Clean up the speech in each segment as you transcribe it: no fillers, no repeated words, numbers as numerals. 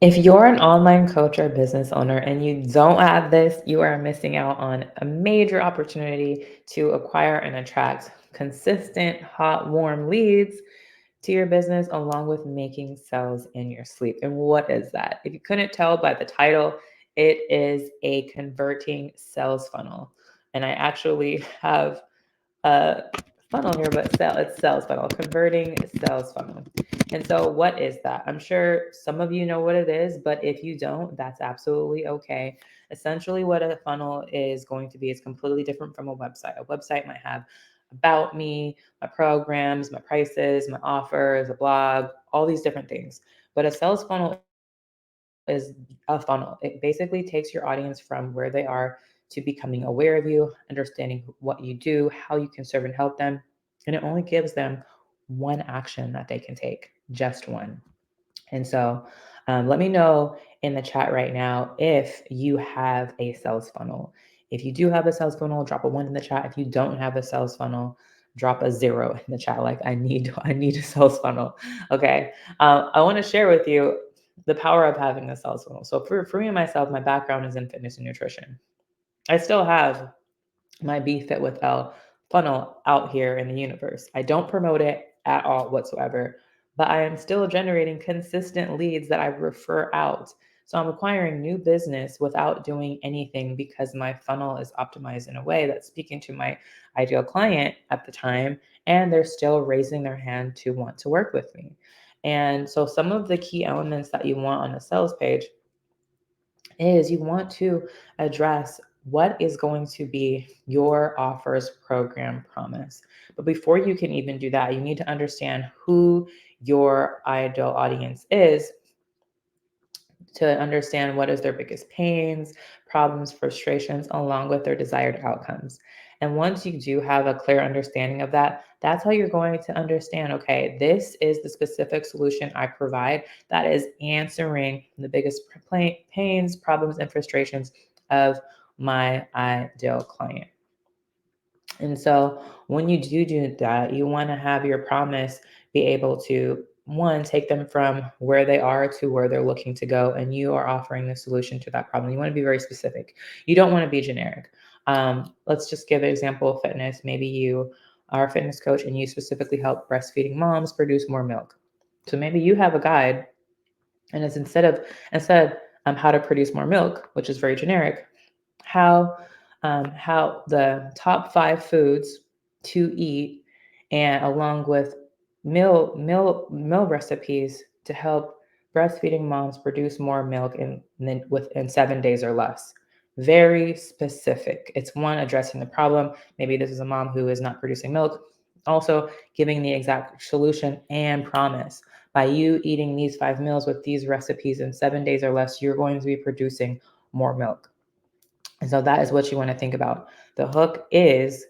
If you're an online coach or business owner and you don't have this, you are missing out on a major opportunity to acquire and attract consistent, hot, warm leads to your business, along with making sales in your sleep. And what is that? If you couldn't tell by the title, it is a converting sales funnel. And I actually have a funnel here, but it's sales funnel, converting sales funnel. And so, what is that? I'm sure some of you know what it is, but if you don't, that's absolutely okay. Essentially, what a funnel is going to be is completely different from a website. A website might have about me, my programs, my prices, my offers, a blog, all these different things. But a sales funnel is a funnel. It basically takes your audience from where they are to becoming aware of you, understanding what you do, how you can serve and help them. And it only gives them one action that they can take, just one. And so let me know in the chat right now if you have a sales funnel. If you do have a sales funnel, drop a one in the chat. If you don't have a sales funnel, drop a zero in the chat. Like I need a sales funnel. Okay. I want to share with you the power of having a sales funnel. So for me and myself, my background is in fitness and nutrition. I still have my Be Fit with Elle funnel out here in the universe. I don't promote it at all whatsoever, but I am still generating consistent leads that I refer out. So I'm acquiring new business without doing anything because my funnel is optimized in a way that's speaking to my ideal client at the time, and they're still raising their hand to want to work with me. And so some of the key elements that you want on a sales page is you want to address what is going to be your offers, program, promise. But before you can even do that, you need to understand who your ideal audience is, to understand what is their biggest pains, problems, frustrations, along with their desired outcomes. And once you do have a clear understanding of that, that's how you're going to understand, okay, this is the specific solution I provide that is answering the biggest pains, problems, and frustrations of my ideal client. And so when you do that, you want to have your promise be able to, one, take them from where they are to where they're looking to go. And you are offering the solution to that problem. You want to be very specific. You don't want to be generic. Let's just give an example of fitness. Maybe you are a fitness coach and you specifically help breastfeeding moms produce more milk. So maybe you have a guide, and it's instead how to produce more milk, which is very generic, how how the top 5 foods to eat, and along with meal recipes to help breastfeeding moms produce more milk within 7 days or less. Very specific. It's one, addressing the problem. Maybe this is a mom who is not producing milk. Also, giving the exact solution and promise. By you eating these 5 meals with these recipes in 7 days or less, you're going to be producing more milk. And so that is what you want to think about. The hook is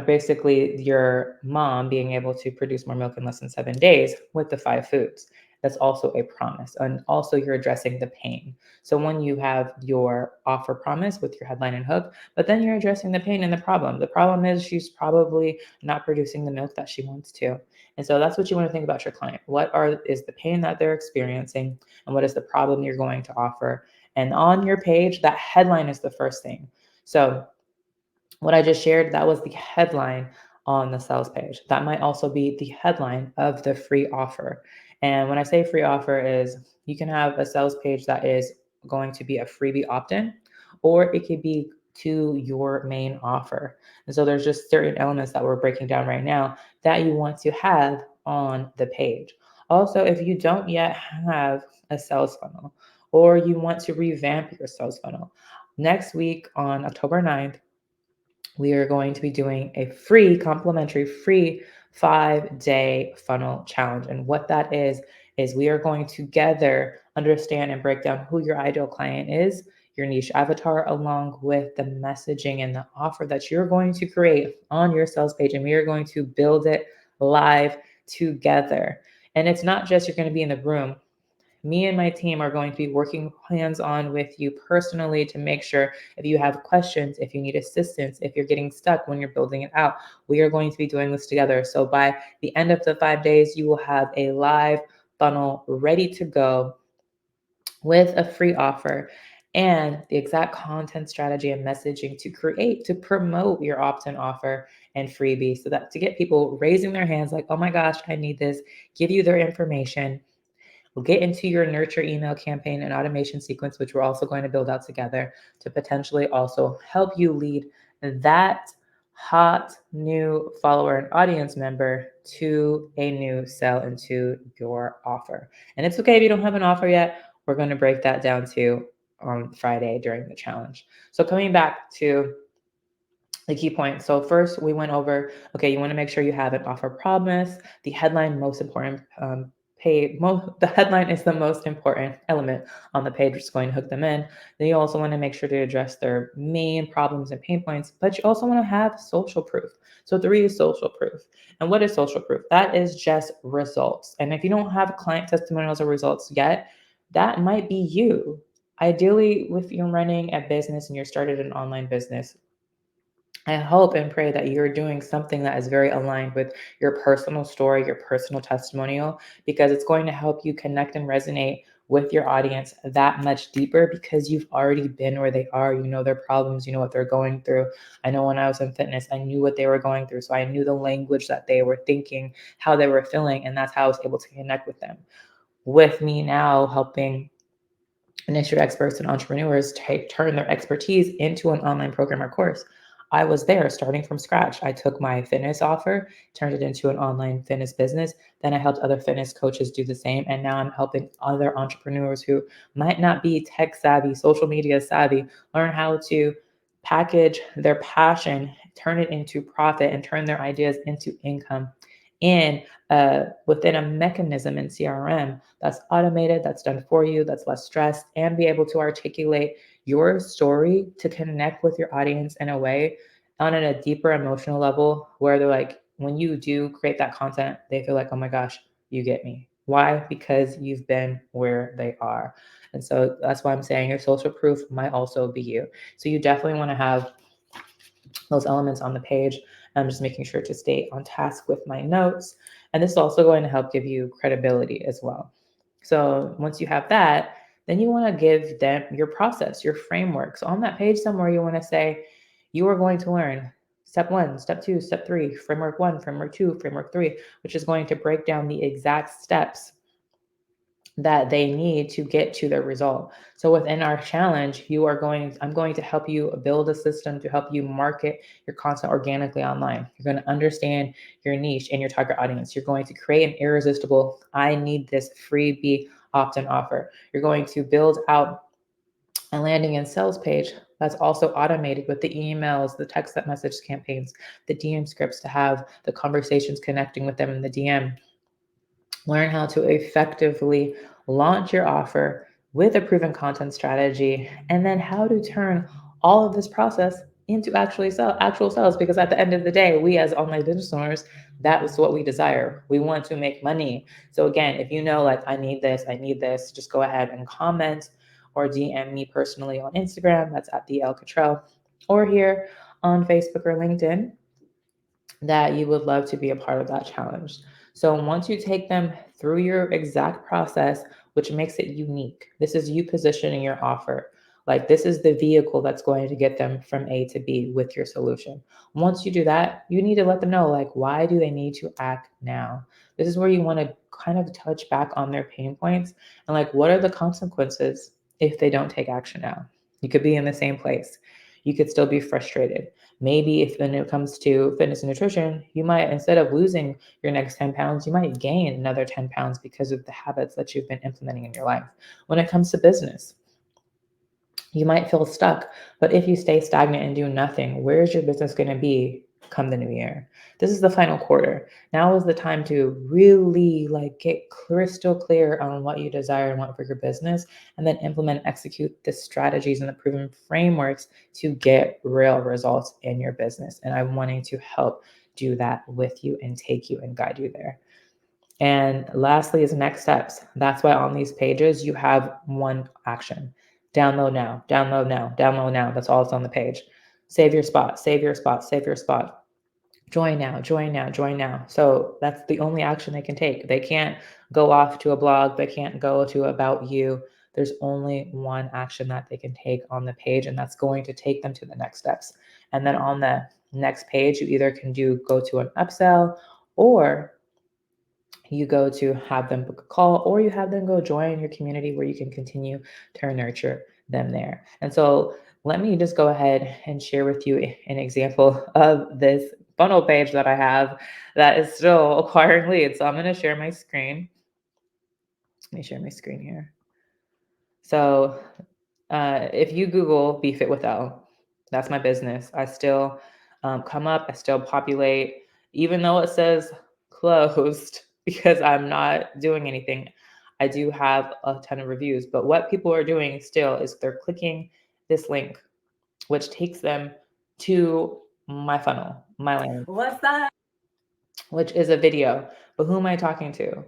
basically your mom being able to produce more milk in less than 7 days with the 5 foods. That's also a promise. And also you're addressing the pain. So when you have your offer promise with your headline and hook, but then you're addressing the pain and the problem. The problem is she's probably not producing the milk that she wants to. And so that's what you want to think about your client. Is the pain that they're experiencing, and what is the problem you're going to offer? And on your page, that headline is the first thing. So what I just shared, that was the headline on the sales page. That might also be the headline of the free offer. And when I say free offer is, you can have a sales page that is going to be a freebie opt-in, or it could be to your main offer. And so there's just certain elements that we're breaking down right now that you want to have on the page. Also, if you don't yet have a sales funnel, or you want to revamp your sales funnel, next week on October 9th, we are going to be doing a complimentary free 5-day funnel challenge. And what that is we are going to together understand and break down who your ideal client is, your niche avatar, along with the messaging and the offer that you're going to create on your sales page. And we are going to build it live together. And it's not just you're going to be in the room. Me and my team are going to be working hands on with you personally to make sure, if you have questions, if you need assistance, if you're getting stuck when you're building it out, we are going to be doing this together. So by the end of the 5 days, you will have a live funnel ready to go with a free offer and the exact content strategy and messaging to create to promote your opt-in offer and freebie, so that to get people raising their hands like, oh my gosh, I need this, give you their information. We'll get into your nurture email campaign and automation sequence, which we're also going to build out together to potentially also help you lead that hot new follower and audience member to a new sell into your offer. And it's okay if you don't have an offer yet. We're going to break that down too on Friday during the challenge. So coming back to the key points. So first we went over, okay, you want to make sure you have an offer promise. The headline, most important the headline is the most important element on the page, which is going to hook them in. Then you also want to make sure to address their main problems and pain points, but you also want to have social proof. So 3 is social proof. And what is social proof? That is just results. And if you don't have client testimonials or results yet, that might be you. Ideally, if you're running a business and you're started an online business, I hope and pray that you're doing something that is very aligned with your personal story, your personal testimonial, because it's going to help you connect and resonate with your audience that much deeper because you've already been where they are. You know their problems, you know what they're going through. I know when I was in fitness, I knew what they were going through. So I knew the language that they were thinking, how they were feeling, and that's how I was able to connect with them. With me now helping industry experts and entrepreneurs turn their expertise into an online program or course. I was there starting from scratch. I took my fitness offer, turned it into an online fitness business. Then I helped other fitness coaches do the same. And now I'm helping other entrepreneurs who might not be tech savvy, social media savvy, learn how to package their passion, turn it into profit, and turn their ideas into income in within a mechanism in CRM that's automated, that's done for you, that's less stressed, and be able to articulate your story to connect with your audience in a way on a deeper emotional level where they're like, when you do create that content, they feel like, oh my gosh, you get me. Why? Because you've been where they are. And so that's why I'm saying your social proof might also be you. So you definitely want to have those elements on the page. I'm just making sure to stay on task with my notes. And this is also going to help give you credibility as well. So once you have that, then you want to give them your process, your framework. So on that page somewhere, you want to say, you are going to learn step 1, step 2, step 3, framework 1, framework 2, framework 3, which is going to break down the exact steps that they need to get to their result. So within our challenge, I'm going to help you build a system to help you market your content organically online. You're going to understand your niche and your target audience. You're going to create an irresistible, I need this freebie opt-in offer. You're going to build out a landing and sales page that's also automated with the emails, the text message campaigns, the DM scripts to have the conversations connecting with them in the DM. Learn how to effectively launch your offer with a proven content strategy, and then how to turn all of this process into actual sales. Because at the end of the day, we as online business owners, that is what we desire. We want to make money. So again, if you know, like, I need this, just go ahead and comment or DM me personally on Instagram. That's at the Elle, or here on Facebook or LinkedIn, that you would love to be a part of that challenge. So once you take them through your exact process, which makes it unique, this is you positioning your offer. Like, this is the vehicle that's going to get them from A to B with your solution. Once you do that, you need to let them know, like, why do they need to act now? This is where you want to kind of touch back on their pain points and, like, what are the consequences if they don't take action now? You could be in the same place. You could still be frustrated. Maybe if when it comes to fitness and nutrition, you might, instead of losing your next 10 pounds, you might gain another 10 pounds because of the habits that you've been implementing in your life. When it comes to business, you might feel stuck, but if you stay stagnant and do nothing, where's your business going to be come the new year? This is the final quarter. Now is the time to really, like, get crystal clear on what you desire and want for your business, and then implement and execute the strategies and the proven frameworks to get real results in your business. And I'm wanting to help do that with you and take you and guide you there. And lastly is next steps. That's why on these pages you have one action. Download now, download now, download now. That's all that's on the page. Save your spot, save your spot, save your spot. Join now, join now, join now. So that's the only action they can take. They can't go off to a blog. They can't go to about you. There's only one action that they can take on the page, and that's going to take them to the next steps. And then on the next page, you either can go to an upsell, or you go to have them book a call, or you have them go join your community where you can continue to nurture them there. And so let me just go ahead and share with you an example of this funnel page that I have that is still acquiring leads. So I'm going to share my screen. Let me share my screen here. So if you Google Be Fit with Elle, that's my business. I still come up, I still populate, even though it says closed because I'm not doing anything. I do have a ton of reviews, but what people are doing still is they're clicking this link, which takes them to my funnel, my landing. What's that? Which is a video. But who am I talking to?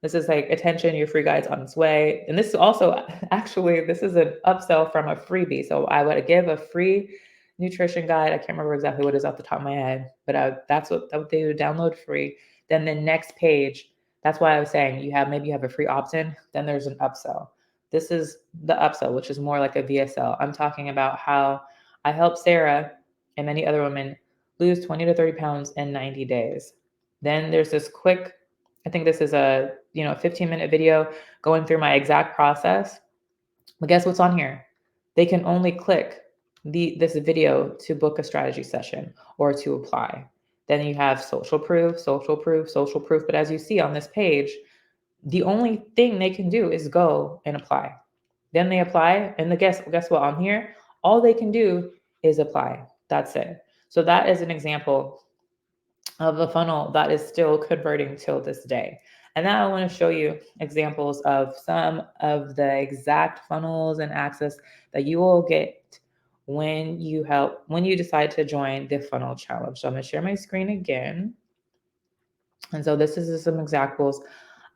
This is like, attention, your free guide's on its way. And this is also, actually, this is an upsell from a freebie. So I would give a free nutrition guide. I can't remember exactly what it is off the top of my head, but that's what they would download free. Then the next page, that's why I was saying maybe you have a free opt-in, then there's an upsell. This is the upsell, which is more like a VSL. I'm talking about how I help Sarah and many other women lose 20 to 30 pounds in 90 days. Then there's this quick, I think this is a 15-minute video going through my exact process. But guess what's on here? They can only click this video to book a strategy session or to apply. Then you have social proof, social proof, social proof. But as you see on this page, the only thing they can do is go and apply. Then they apply, and guess what? On here, all they can do is apply. That's it. So that is an example of a funnel that is still converting till this day. And now I want to show you examples of some of the exact funnels and access that you will get when you decide to join the funnel challenge. So I'm going to share my screen again. And so this is some examples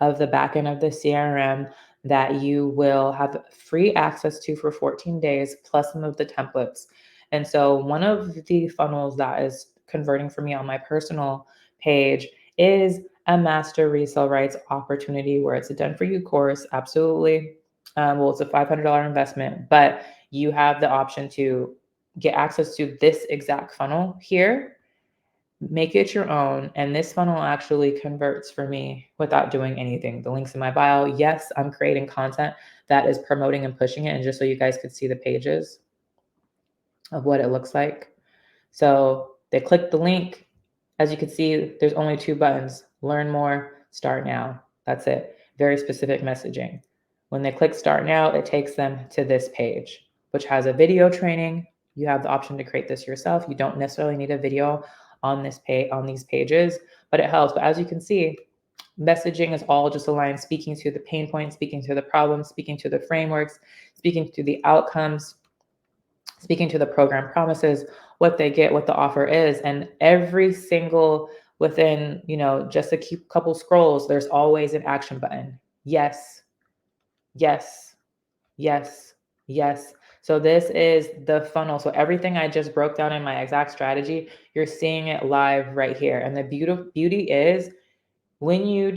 of the back end of the CRM that you will have free access to for 14 days, plus some of the templates. And so one of the funnels that is converting for me on my personal page is a master resale rights opportunity, where it's a done for you course. Absolutely. Well, it's a $500 investment, but you have the option to get access to this exact funnel here, make it your own. And this funnel actually converts for me without doing anything. The link's in my bio. Yes, I'm creating content that is promoting and pushing it. And just so you guys could see the pages of what it looks like. So they click the link. As you can see, there's only 2 buttons: learn more, start now. That's it. Very specific messaging. When they click start now, it takes them to this page, which has a video training. You have the option to create this yourself. You don't necessarily need a video on these pages, but it helps. But as you can see, messaging is all just aligned, speaking to the pain points, speaking to the problems, speaking to the frameworks, speaking to the outcomes, speaking to the program promises, what they get, what the offer is. And every single, within just a couple scrolls, there's always an action button. Yes, yes, yes, yes. So this is the funnel. So everything I just broke down in my exact strategy, you're seeing it live right here. And the beauty is, if you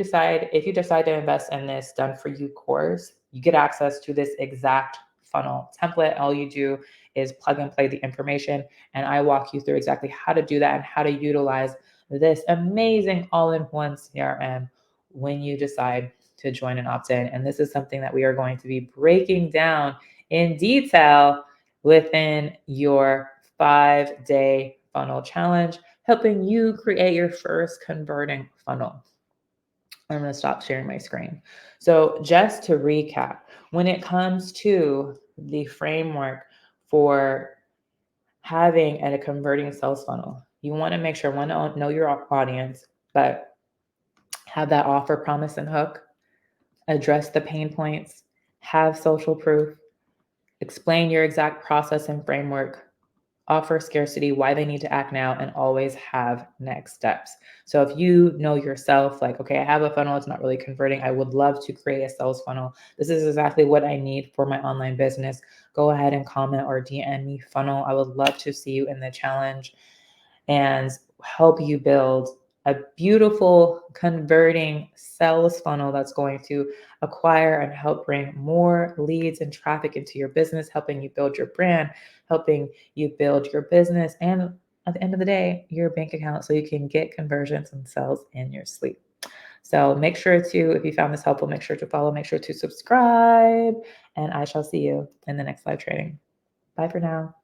decide to invest in this done for you course, you get access to this exact funnel template. All you do is plug and play the information, and I walk you through exactly how to do that and how to utilize this amazing all-in-one CRM when you decide to join an opt-in. And this is something that we are going to be breaking down in detail within your 5-day funnel challenge, helping you create your first converting funnel. I'm going to stop sharing my screen. So just to recap, when it comes to the framework for having a converting sales funnel, you want to make sure, know your audience, but have that offer, promise, and hook, address the pain points, have social proof, explain your exact process and framework, offer scarcity, why they need to act now, and always have next steps. So if you know yourself, like, okay, I have a funnel, it's not really converting, I would love to create a sales funnel, this is exactly what I need for my online business, go ahead and comment or DM me funnel. I would love to see you in the challenge. And help you build a beautiful converting sales funnel that's going to acquire and help bring more leads and traffic into your business, helping you build your brand, helping you build your business, and at the end of the day, your bank account so you can get conversions and sales in your sleep. So make sure to, if you found this helpful, make sure to follow, make sure to subscribe, and I shall see you in the next live training. Bye for now.